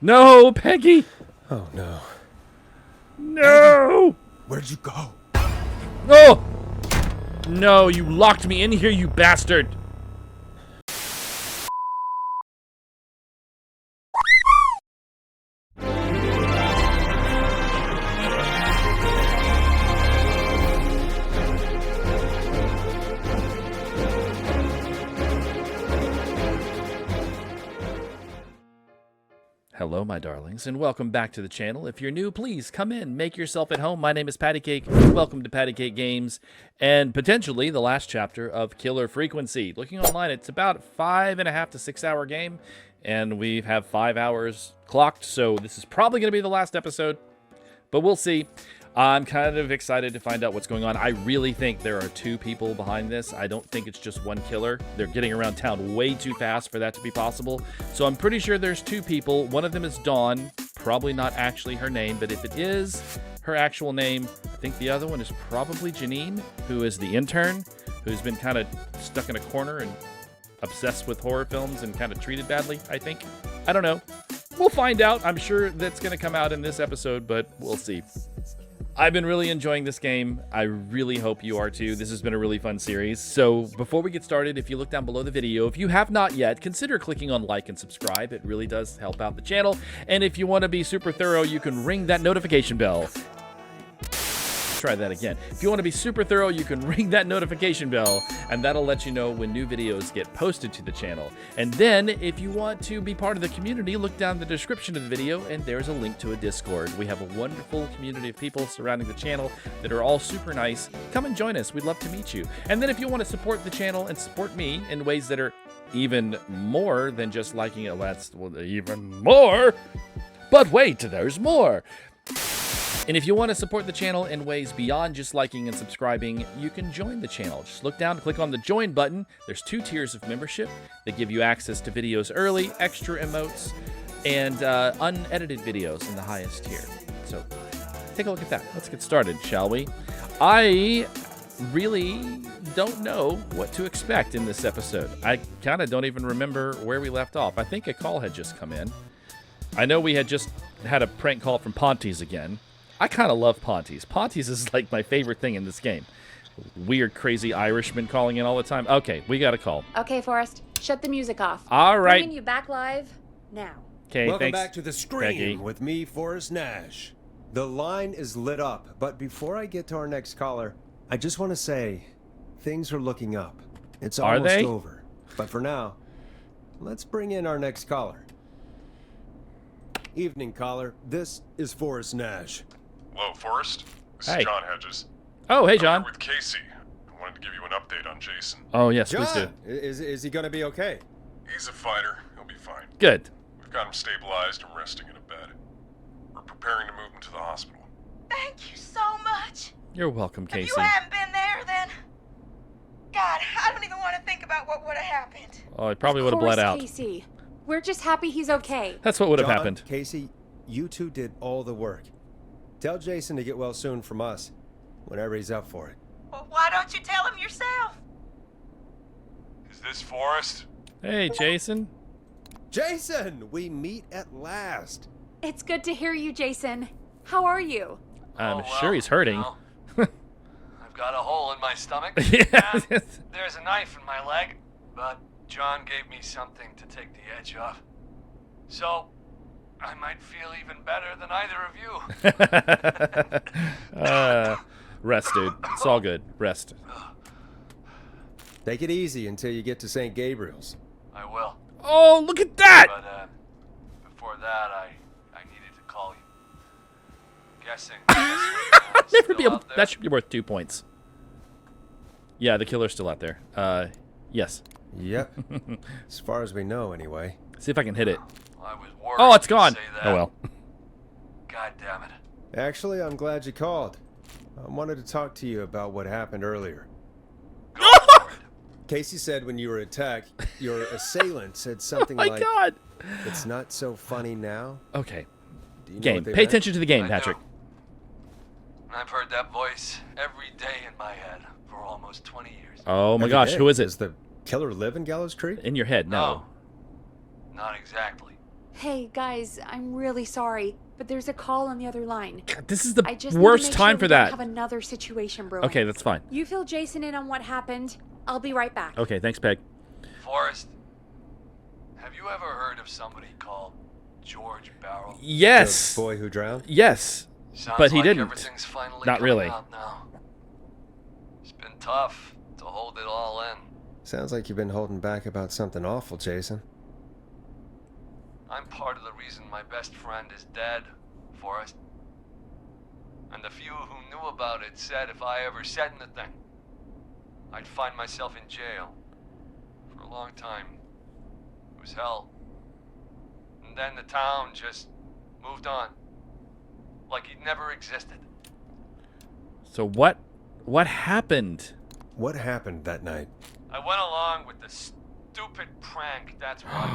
No, Peggy! Oh, no. No! Where'd you go? Oh! No, you locked me in here, you bastard! Hello, my darlings, and welcome back to the channel. If you're new, please come in, make yourself at home. My name is Patty Cake. Welcome to Patty Cake Games, and potentially the last chapter of Killer Frequency. Looking online, it's about a 5.5 to 6 hour game, and we have 5 hours clocked, so this is probably going to be the last episode, but we'll see. I'm kind of excited to find out what's going on. I really think there are two people behind this. I don't think it's just one killer. They're getting around town way too fast for that to be possible. So I'm pretty sure there's two people. One of them is Dawn, probably not actually her name, but if it is her actual name, I think the other one is probably Janine, who is the intern, who's been kind of stuck in a corner and obsessed with horror films and kind of treated badly, I think. I don't know. We'll find out. I'm sure that's going to come out in this episode, but we'll see. I've been really enjoying this game. I really hope you are too. This has been a really fun series. So before we get started, if you look down below the video, if you have not yet, consider clicking on like and subscribe. It really does help out the channel. And if you want to be super thorough, you can ring that notification bell. Try that again. If you want to be super thorough, you can ring that notification bell, and that'll let you know when new videos get posted to the channel. And then, if you want to be part of the community, look down the description of the video, and there's a link to a Discord. We have a wonderful community of people surrounding the channel that are all super nice. Come and join us. We'd love to meet you. And then if you want to support the channel and support me in ways that are even more than just liking it, that's even more. But wait, there's more. And if you want to support the channel in ways beyond just liking and subscribing, you can join the channel. Just look down, click on the join button. There's 2 tiers of membership that give you access to videos early, extra emotes, and unedited videos in the highest tier. So take a look at that. Let's get started, shall we? I really don't know what to expect in this episode. I kind of don't even remember where we left off. I think a call had just come in. I know we had just had a prank call from Pontes again. I kind of love Pontes. Pontes is like my favorite thing in this game. Weird, crazy Irishman calling in all the time. Okay, we got a call. Okay, Forrest, shut the music off. All right. Bringing you back live now. Okay, Welcome thanks, back to the screen Peggy. with me, Forrest Nash. The line is lit up, but before I get to our next caller, I just want to say things are looking up. It's Are almost they? over. But for now, let's bring in our next caller. Evening, caller. This is Forrest Nash. Hello, Forrest. This Hey. is John Hedges. Oh, hey, I'm John. here with Casey. I wanted to give you an update on Jason. Oh, yes, please do. John, is he going to be okay? He's a fighter. He'll be fine. Good. We've got him stabilized and resting in a bed. We're preparing to move him to the hospital. Thank you so much. You're welcome, If Casey. you hadn't been there, then... God, I don't even want to think about what would have happened. Oh, it probably would have bled out. Casey. We're just happy he's okay. That's what would have John, happened. Casey, you two did all the work. Tell Jason to get well soon from us, whenever he's up for it. Well, why don't you tell him yourself? Is this Forrest? Hey, Jason. Jason, we meet at last. It's good to hear you, Jason. How are you? I'm sure he's hurting. I've got a hole in my stomach. Yeah. And there's a knife in my leg, but John gave me something to take the edge off. So, I might feel even better than either of you. Rest, dude. It's all good. Rest. Take it easy until you get to St. Gabriel's. I will. Oh, look at that! But before that, I needed to call you. Guessing. This Never be able. That should be worth 2 points. Yeah, the killer's still out there. Yes. Yep. As far as we know, anyway. See if I can hit it. I was worried. Oh, it's you'd gone. say that. Oh well. God damn it. Actually, I'm glad you called. I wanted to talk to you about what happened earlier. Go for it. Casey said when you were attacked, your assailant said something My like, God. "It's not so funny now." Okay. Do you know Game. what they Pay meant? attention to the game, I Patrick. do. I've heard that voice every day in my head for almost 20 years. Oh my Every gosh, day. who is it? Does the killer live in Gallows Creek? In your head, no. Not exactly. Hey, guys, I'm really sorry, but there's a call on the other line. This is the I just need to worst make time sure for we don't that. have another situation brewing. Okay, that's fine. You fill Jason in on what happened. I'll be right back. Okay, thanks, Peg. Forrest, have you ever heard of somebody called George Barrow? Yes. The boy who drowned? Yes. Sounds But he like didn't. Everything's finally Not coming really. out now. It's been tough to hold it all in. Sounds like you've been holding back about something awful, Jason. I'm part of the reason my best friend is dead, Forrest. And the few who knew about it said if I ever said anything, I'd find myself in jail. For a long time. It was hell. And then the town just moved on. Like he'd never existed. So what happened? What happened that night? I went along with the stupid prank, that's what.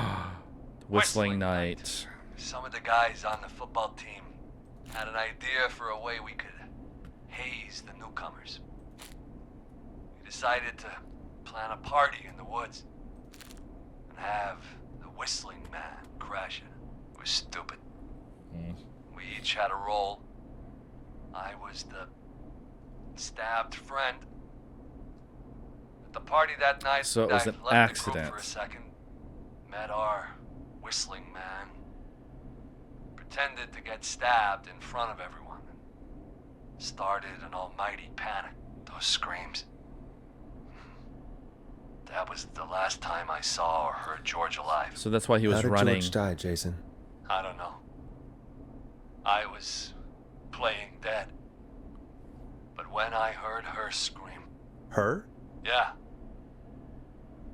Whistling night. Some of the guys on the football team had an idea for a way we could haze the newcomers. We decided to plan a party in the woods and have the whistling man crash it. It was stupid. We each had a role. I was the stabbed friend. At the party that night, So it was I an left the group accident. for a second. Met our whistling man. Pretended to get stabbed in front of everyone. Started an almighty panic. Those screams. That was the last time I saw or heard George alive. So that's why he was How did running. George die, Jason? I don't know. I was playing dead. But when I heard her scream... Her? Yeah.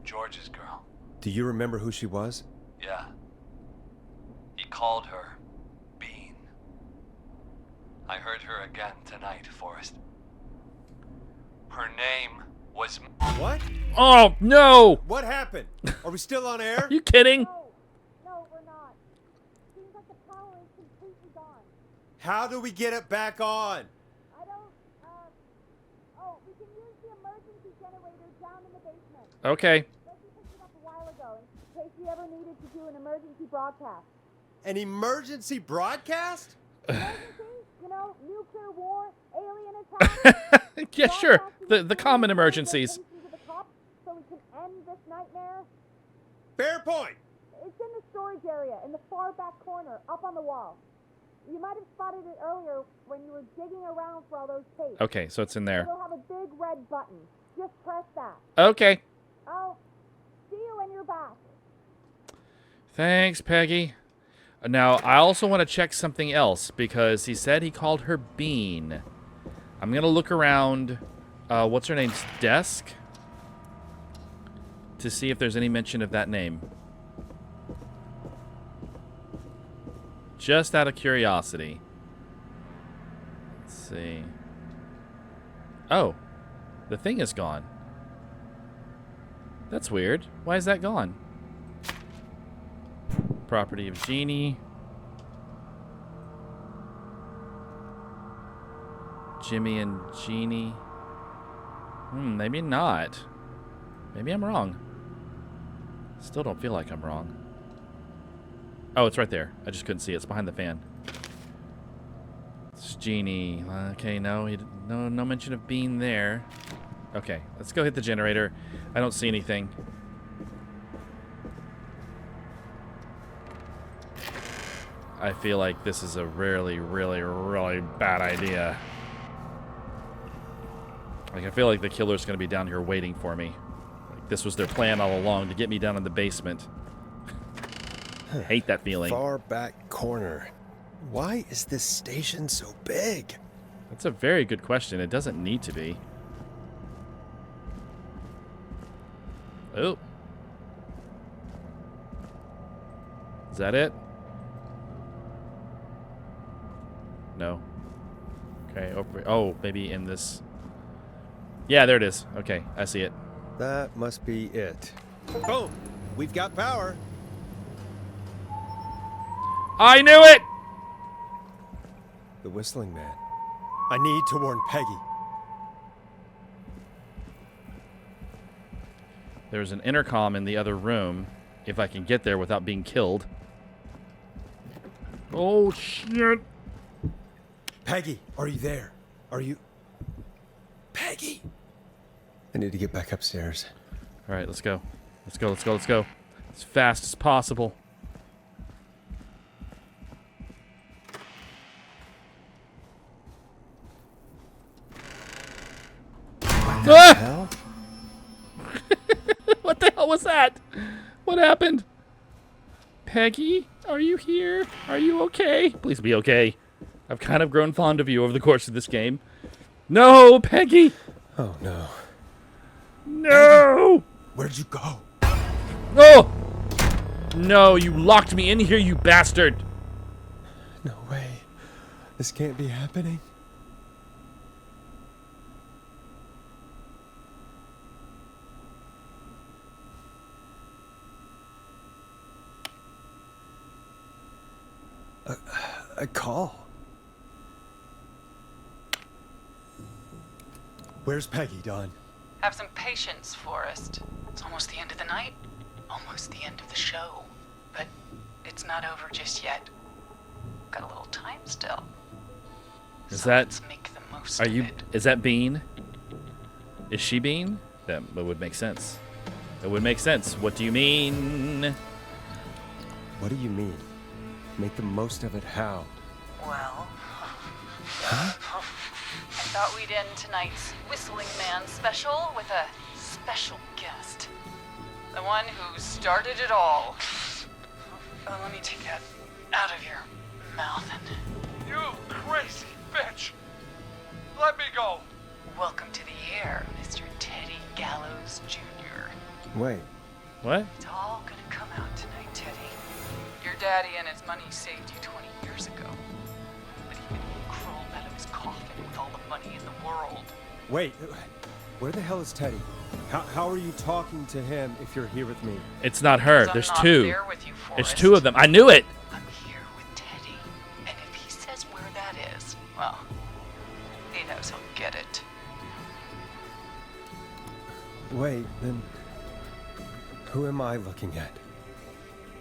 George's girl. Do you remember who she was? Yeah. He called her Bean. I heard her again tonight, Forrest. Her name was... What? Oh no! What happened? Are we still on air? Are you kidding? No, we're not. Seems like the power is completely gone. How do we get it back on? I don't, we can use the emergency generator down in the basement. Okay. Becky picked it up a while ago in case we ever needed to do an emergency broadcast. An emergency broadcast? Emergency? You know, nuclear war, alien attack. Yeah, sure. The common emergencies. To the cops so we can end this nightmare. Fair point. It's in the storage area in the far back corner, up on the wall. You might have spotted it earlier when you were digging around for all those tapes. Okay, so it's in there. It'll have a big red button. Just press that. Okay. I'll see you when you're back. Thanks, Peggy. Now, I also want to check something else because he said he called her Bean. I'm going to look around, what's her name's desk to see if there's any mention of that name. Just out of curiosity. Let's see. Oh, the thing is gone. That's weird. Why is that gone? Property of Jeannie. Jimmy and Jeannie. Maybe not. Maybe I'm wrong. Still don't feel like I'm wrong. Oh, it's right there. I just couldn't see it. It's behind the fan. It's Jeannie. Okay, no, no mention of Bean there. Okay, let's go hit the generator. I don't see anything. I feel like this is a really, really, really bad idea. Like, I feel like the killer's going to be down here waiting for me. Like, this was their plan all along, to get me down in the basement. I hate that feeling. Far back corner. Why is this station so big? That's a very good question. It doesn't need to be. Oh. Is that it? No. Okay, oh, maybe in this... Yeah, there it is. Okay, I see it. That must be it. Boom! We've got power. I knew it! The whistling man. I need to warn Peggy. There's an intercom in the other room, if I can get there without being killed. Oh, shit. Peggy, are you there? Are you... Peggy! I need to get back upstairs. All right, let's go. Let's go, let's go, let's go. As fast as possible. Ah! Hell? What the hell was that? What happened? Peggy, are you here? Are you okay? Please be okay. I've kind of grown fond of you over the course of this game. No, Peggy! Oh, no. No! Where'd you go? Oh! No, you locked me in here, you bastard! No way. This can't be happening. A call. Where's Peggy, Don? Have some patience, Forrest. It's almost the end of the night. Almost the end of the show. But it's not over just yet. Got a little time still. Is So that... let's make the most Are of you... it. Is that Bean? Is she Bean? That would make sense. That would make sense. What do you mean? What do you mean? Make the most of it how? Well... I thought we'd end tonight's Whistling Man special with a special guest. The one who started it all. Oh, let me take that out of your mouth and You crazy bitch! Let me go! welcome to the air, Mr. Teddy Gallows Jr. Wait, What? It's all gonna come out tonight, Teddy. Your daddy and his money saved you 20 years ago. But even he crawled out of his coffin with all the money in the world. wait. Where the hell is Teddy? How are you talking to him if you're here with me? It's not her. I'm There's not two. there with you, There's Forrest. two of them. I knew it! I'm here with Teddy. And if he says where that is, well, he knows he'll get it. Wait, then... Who am I looking at?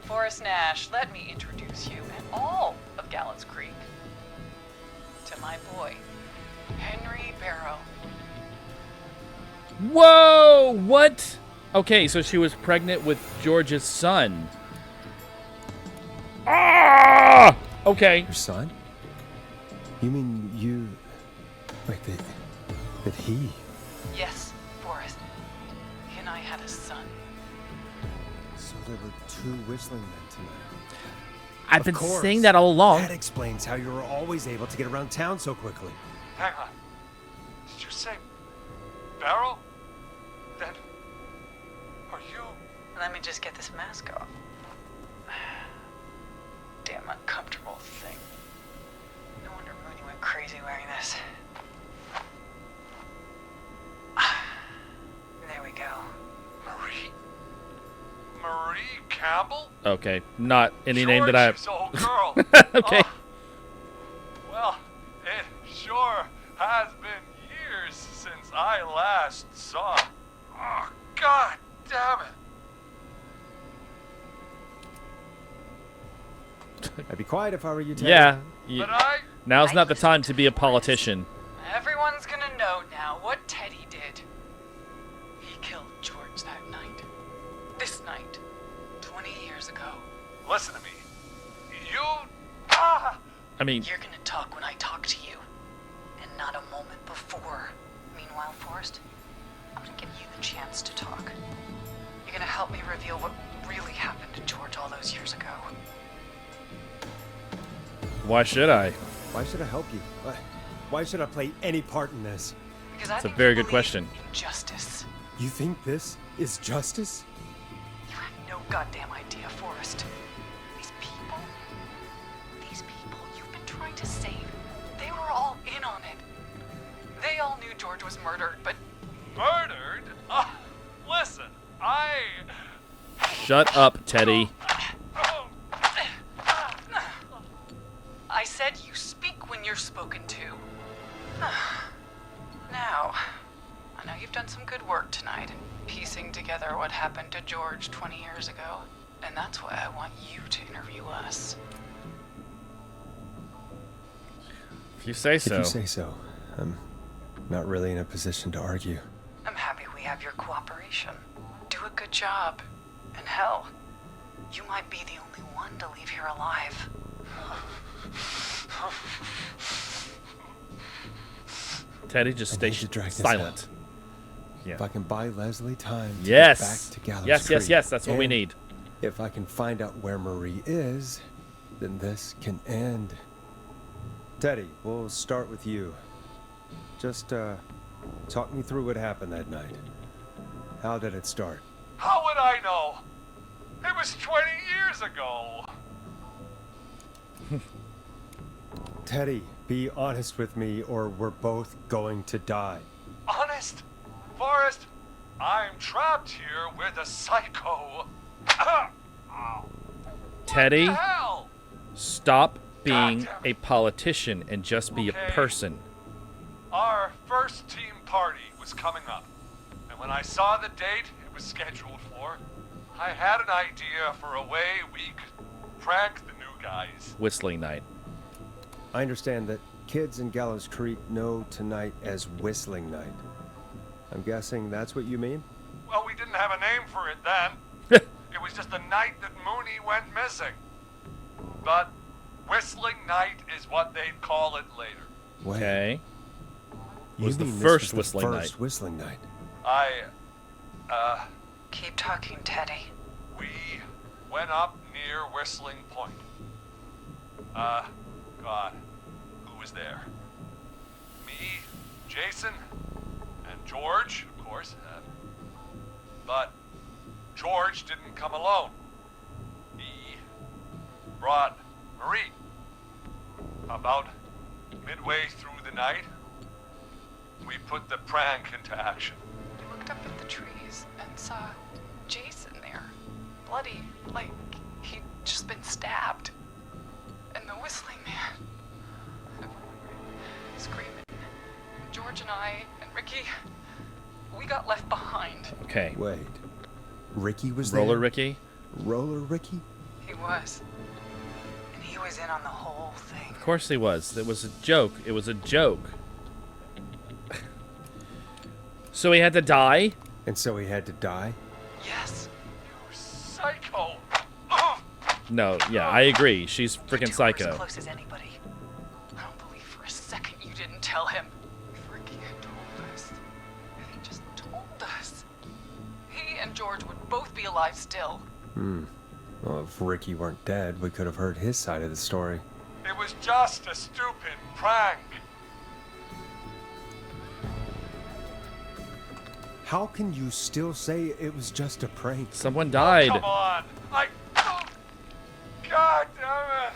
Forrest Nash, let me introduce you and all of Gallows Creek to my boy, Henry Barrow. Whoa! What? Okay, so she was pregnant with George's son. Ah! Okay. Your son? You mean you... Wait, that he... Yes, Forrest. He and I had a son. So there were two whistling men tonight. I've Of been course. saying that all along. That explains how you were always able to get around town so quickly. Hang on. Did you say Barrow? Then are you? Let me just get this mask off. Damn uncomfortable thing. No wonder Mooney went crazy wearing this. There we go. Marie Campbell? Okay, not any name that I... George's old girl. Okay. Oh. Well, it sure has been years since I last saw. Oh, God damn it. I'd be quiet if I were you, Teddy. Yeah. But I Now's not the time to be a politician. Everyone's gonna know now what Teddy did. He killed George that night. This night. 20 years ago. listen to me. You ah. I mean, You're gonna talk when I talk to you, and not a moment before. Meanwhile, Forrest, I'm gonna give you the chance to talk. You're gonna help me reveal what really happened to George all those years ago. why should I? Why should I help you? Why should I play any part in this? Because I That's a think very you good believe question. in justice. You think this is justice? You have no goddamn idea, Forrest. These people you've been trying to save, they were all in on it. They all knew George was murdered, but Murdered? Listen, Shut up, Teddy. I said you speak when you're spoken to. Now, I know you've done some good work tonight in piecing together what happened to George 20 years ago, and that's why I want you to interview us. If you say If so. you say so. I'm not really in a position to argue. I'm happy we have your cooperation. Do a good job. And hell, you might be the only one to leave here alive. Teddy, just I stay need to drag this silent. Yeah. If I can buy Leslie time to Yes. get back to Gallows Yes, yes, Creek, yes. That's what we and need. If I can find out where Marie is, then this can end. Teddy, we'll start with you. Just talk me through what happened that night. How did it start? How would I know? It was 20 years ago. Teddy, be honest with me or we're both going to die. Honest? Forrest, I'm trapped here with a psycho. Teddy, What the hell? stop being Goddamn. a politician and just be a Okay. person. Our first team party was coming up, and when I saw the date it was scheduled for, I had an idea for a way we could prank the new guys. Whistling night. I understand that kids in Gallows Creek know tonight as Whistling Night. I'm guessing that's what you mean? Well, we didn't have a name for it then. It was just the night that Mooney went missing. But Whistling Night is what they'd call it later. Wait, Okay. you Was the mean this first was the Whistling first Night. Whistling Night. Keep talking, Teddy. We went up near Whistling Point. God, who was there? Me, Jason, and George, of course. But George didn't come alone. He brought Marie. About midway through the night, we put the prank into action. We looked up at the trees and saw Jason there. Bloody, like he'd just been stabbed. And the whistling man. Screaming. George and I and Ricky, we got left behind. Okay. Wait, Ricky was Roller there? Ricky. Roller Ricky? He was. And he was in on the whole thing. Of course he was. It was a joke. It was a joke. So he had to die? And so he had to die? Yes. You're psycho. No, yeah, I agree. She's You freaking two were as psycho. close as anybody. I don't believe for a second you didn't tell him. If Ricky had told us. If he just told us. He and George would both be alive still. Well, if Ricky weren't dead, we could have heard his side of the story. It was just a stupid prank. How can you still say it was just a prank? Someone died. Come on. God damn it.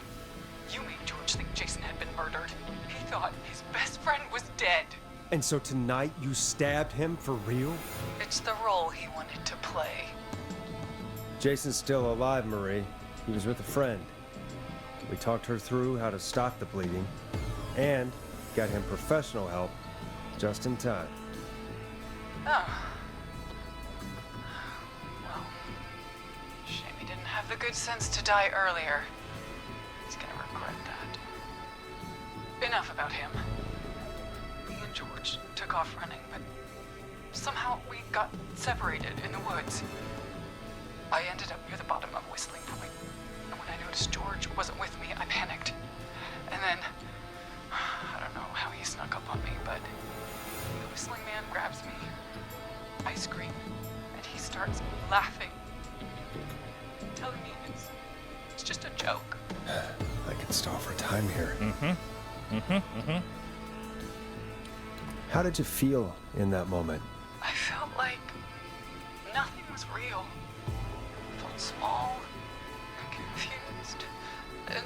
You made George think Jason had been murdered. He thought his best friend was dead. And so tonight you stabbed him for real? It's the role he wanted to play. Jason's still alive, Marie. He was with a friend. We talked her through how to stop the bleeding and got him professional help just in time. Oh. Well, shame he didn't have the good sense to die earlier. He's gonna regret that. Enough about him. Me and George took off running, but somehow we got separated in the woods. I ended up near the bottom of Whistling Point, and when I noticed George wasn't with me, I panicked. And then, I don't know how he snuck up on me, but the Whistling Man grabs me. I scream, and he starts laughing, telling me it's just a joke. I could stall for time here. Mm-hmm. How did you feel in that moment? I felt like nothing was real. I felt small and confused, and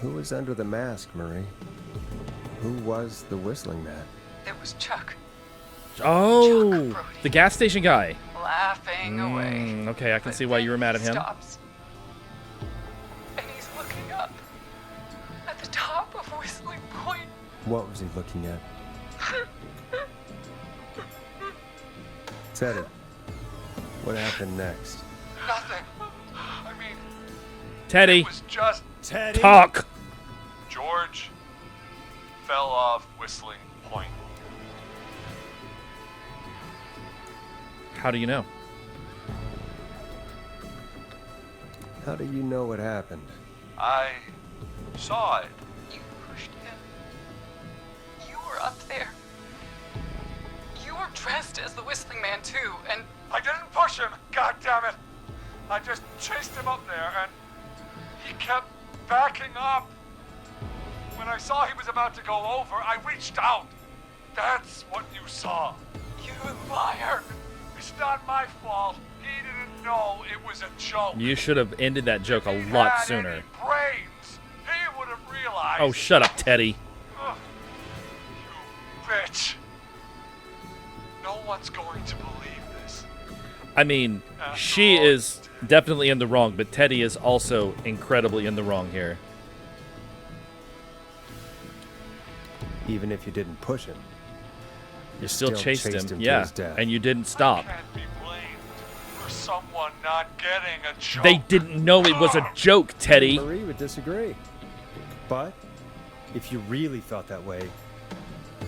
Who was under the mask, Marie? Who was the Whistling Man? it was Chuck Oh, Brody. the gas station guy. laughing away. Okay, I can But see why you were then mad at he him. Stops, and he's looking up at the top of Whistling Point. What was he looking at? Teddy, what happened next? Nothing. I mean, Teddy, It was just Teddy. talk. George fell off Whistling Point. How do you know? How do you know what happened? I saw it. You pushed him. You were up there. You were dressed as the Whistling Man too, and I didn't push him, God damn it! I just chased him up there and he kept backing up. When I saw he was about to go over, I reached out. That's what you saw. you liar. It's not my fault. He didn't know it was a joke. You should have ended that joke a If he lot had sooner. any brains, he would have realized. Oh, shut up, Teddy. Ugh. You bitch. No one's going to believe this. I mean, she is definitely in the wrong, but Teddy is also incredibly in the wrong here. Even if you didn't push him. You still chased him, to yeah, his death. and you didn't stop. I can't be blamed for someone not getting a joke. They didn't know it was a joke, Teddy. Marie would disagree. But if you really felt that way,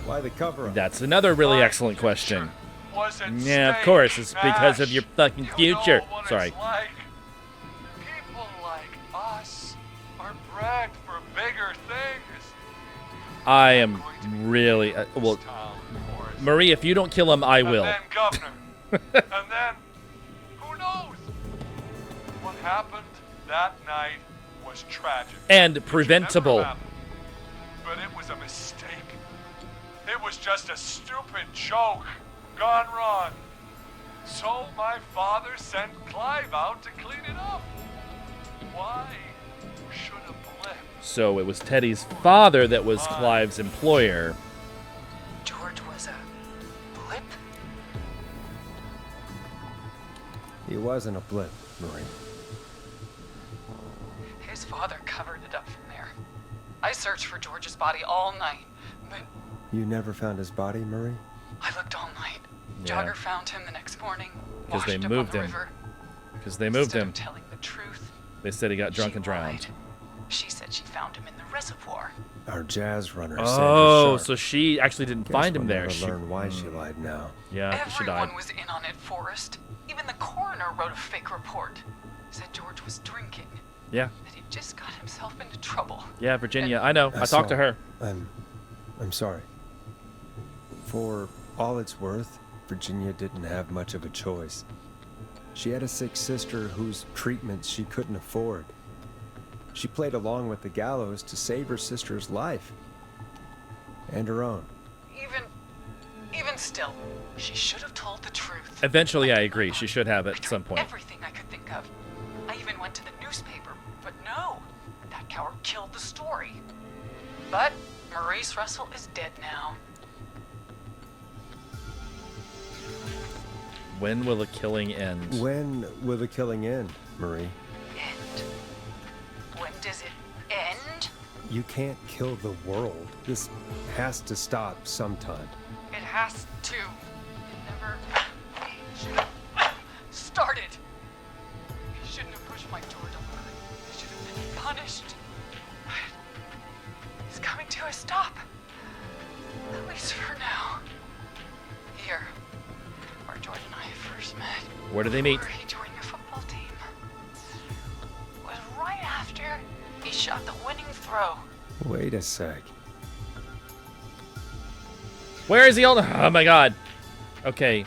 why the cover-up? That's another really My excellent question. future was at Yeah, of stake, course, it's because of Nash. your fucking You future. know what Sorry. it's like. People like us are bragged for bigger things. I am really well, This town, of course. Marie. If you don't kill him, I will. And then governor. And then, who knows? What happened that night was tragic. And It should preventable. never happen. But it was a mistake. It was just a stupid joke gone wrong. So my father sent Clive out to clean it up. Why should a blip? So it was Teddy's father that was Clive's employer. George was a blip? He wasn't a blip, Marie. His father covered it up from there. I searched for George's body all night, but You never found his body, Marie? I looked all night. Yeah. Jogger found him the next morning, 'Cause they washed up moved on the him. river. Because they moved Instead him. of telling the truth, They said he got drunk she and drowned. lied. She said she found him in the reservoir. Our jazz runner, Oh, Sandra Sharp. so she actually didn't Guess find him we'll there. never She, learn why she lied now. yeah, 'cause she died. Everyone was in on it, Forrest. Even the coroner wrote a fake report. Said George was drinking, Yeah, that he just got himself into trouble. yeah, Virginia. I know. I That's talked to all. her. I'm sorry. For all it's worth, Virginia didn't have much of a choice. She had a sick sister whose treatment she couldn't afford. She played along with the gallows to save her sister's life. And her own. Even still, she should have told the truth. Eventually, I agree. She should have I at tried some point. everything I could think of. I even went to the newspaper, but no. That coward killed the story. But Maurice Russell is dead now. When will the killing end? When will the killing end, Marie? End. When does it end? You can't kill the world. This has to stop sometime. It has to. It never should have started. He shouldn't have pushed my George over. He should have been punished. But he's coming to a stop. At least for now. Here, where George and I first met. Where did they meet? Where he joined the football team. Was right after he shot the winning throw. Wait a sec. Where is he on? Oh my god. Okay.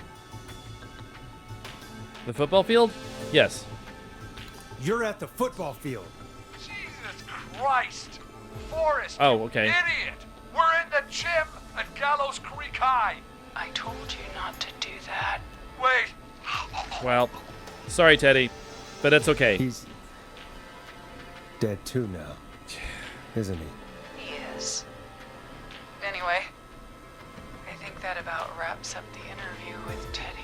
The football field? Yes. You're at the football field. Jesus Christ! Forrest! Oh, you okay. Idiot! We're in the gym at Gallows Creek High! I told you not to do that. Wait! Well, sorry, Teddy, but it's okay. He's dead too now, isn't he? He is. Anyway, I think that about wraps up the interview with Teddy.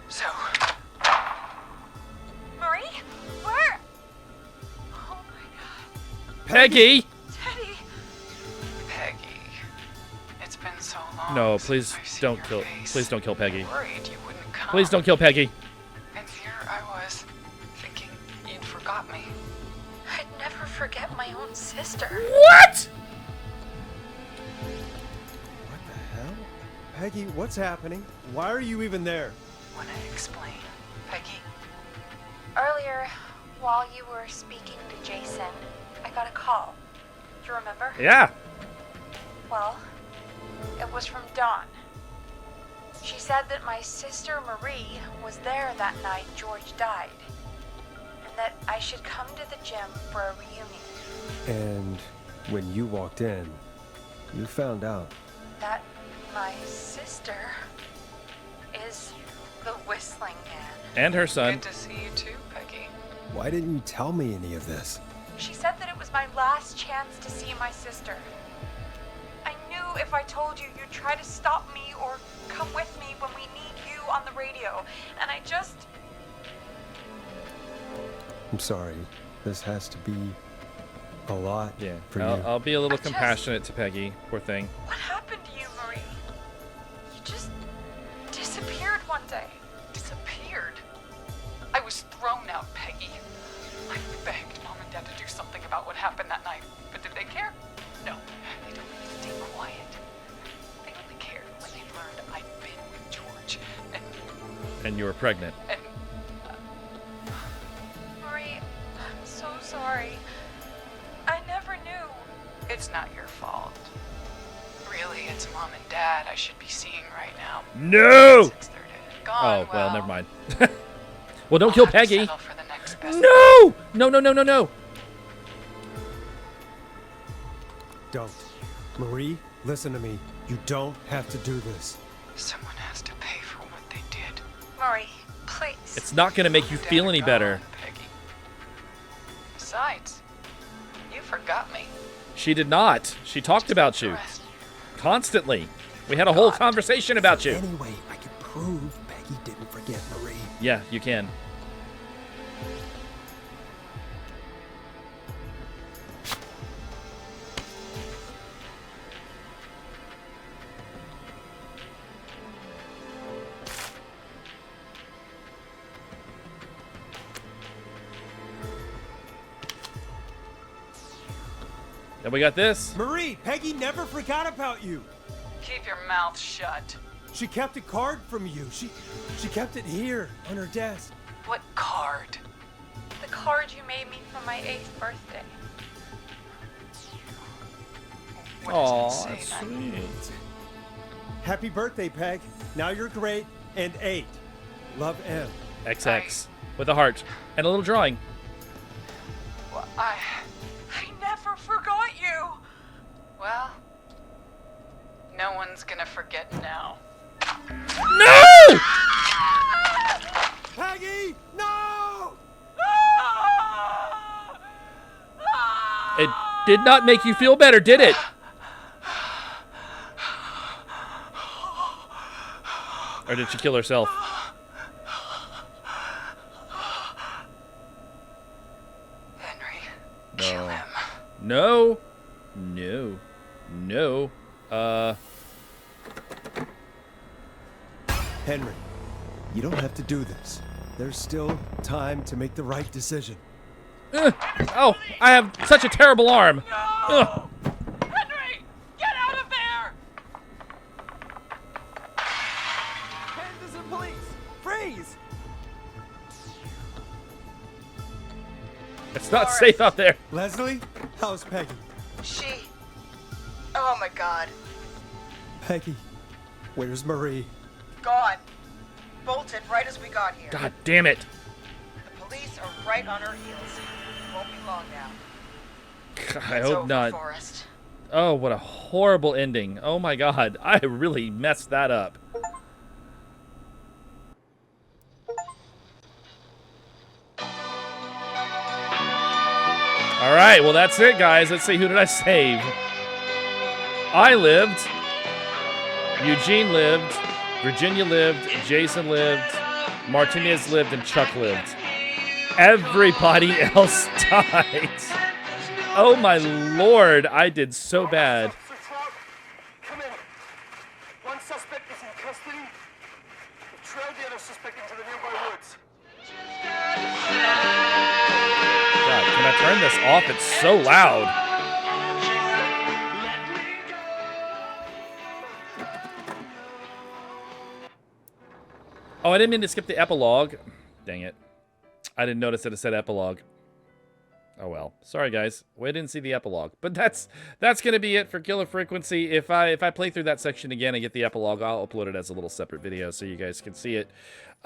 So, Marie? Where? Oh my god. Peggy! Teddy! Peggy, it's been so long. No, since please I've seen don't your kill. face. Please don't kill Peggy. Worried you wouldn't come. Please don't kill Peggy. And here I was, thinking you'd forgot me. I'd never forget my own sister. What? What the hell? Peggy, what's happening? Why are you even there? Wanna explain, Peggy? Earlier, while you were speaking to Jason, I got a call. Do you remember? Yeah. Well, it was from Dawn. She said that my sister Marie was there that night George died, and that I should come to the gym for a reunion. And when you walked in, you found out. That my sister is the Whistling Man. And her son. Good to see you too, Peggy. Why didn't you tell me any of this? She said that it was my last chance to see my sister. I knew if I told you, you'd try to stop me or come with me when we need you on the radio. And I just... I'm sorry. This has to be a lot for you. I'll be a little I just- compassionate to Peggy. Poor thing. What happened to you, Marie? You just disappeared one day. Disappeared. I was thrown out, Peggy. I begged Mom and Dad to do something about what happened that night, but did they care? No, they told me to stay quiet. They only cared when they learned I'd been with George, And you were pregnant. and Marie, I'm so sorry. I never knew. it's not your fault. Really, it's Mom and Dad I should be seeing right now. No! Since they're dead. Gone, Oh, well, never mind. Well, don't kill I'll have to Peggy. settle for the next best. No! No, no, no, no, no. Don't. Marie, listen to me. You don't have to do this. Someone has to pay for what they did. Marie, please. It's not going to make you Dad feel are any gone, better. Peggy. Besides, you forgot me. She did not. She talked about you. Rest. Constantly. We had a whole God. conversation about you. Anyway, I can prove Peggy didn't forget Marie. Yeah, you can. Then we got this. Marie, Peggy never forgot about you. Keep your mouth shut. She kept a card from you. She kept it here on her desk. What card? The card you made me for my 8th birthday. What does Aw, it say that's then? sweet. Happy birthday, Peg. Now you're great and 8. Love, M. XX. With a heart. And a little drawing. Well, I never forgot you. Well, no one's gonna forget now. No! Peggy, no! It did not make you feel better, did it? Or did she kill herself? Henry, kill him. No. No. No. Henry, you don't have to do this. There's still time to make the right decision. Oh, I have such a terrible arm. Ugh. Henry, get out of there! Kansas and police, freeze! It's not safe out there. Leslie, how's Peggy? Oh my god. Peggy, where's Marie? Gone. Bolted right as we got here. God damn it. The police are right on our heels. Won't be long now. I It's hope over, not. Forrest. Oh, what a horrible ending. Oh my god. I really messed that up. All right, well, that's it, guys. Let's see, who did I save? I lived. Eugene lived. Virginia lived. Jason lived. Martinez lived, and Chuck lived. Everybody else died. Oh my lord, I did so bad. Come in. One suspect is in custody. We trailed the other suspect into the nearby woods. Turn this off. It's so loud. Oh, I didn't mean to skip the epilogue. Dang it. I didn't notice that it said epilogue. Oh well. Sorry guys. We didn't see the epilogue. But that's gonna be it for Killer Frequency. If I play through that section again and get the epilogue, I'll upload it as a little separate video so you guys can see it.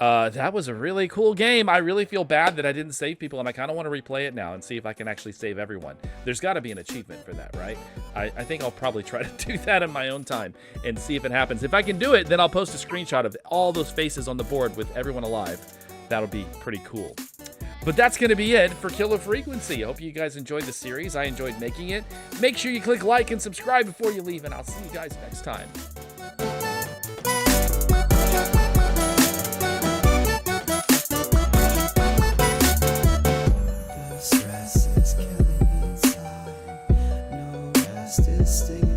That was a really cool game. I really feel bad that I didn't save people, and I kind of want to replay it now and see if I can actually save everyone. There's got to be an achievement for that, right? I think I'll probably try to do that in my own time and see if it happens. If I can do it, then I'll post a screenshot of all those faces on the board with everyone alive. That'll be pretty cool. But that's going to be it for Killer Frequency. I hope you guys enjoyed the series. I enjoyed making it. Make sure you click like and subscribe before you leave, and I'll see you guys next time. Stress is killing inside. No rest is staying.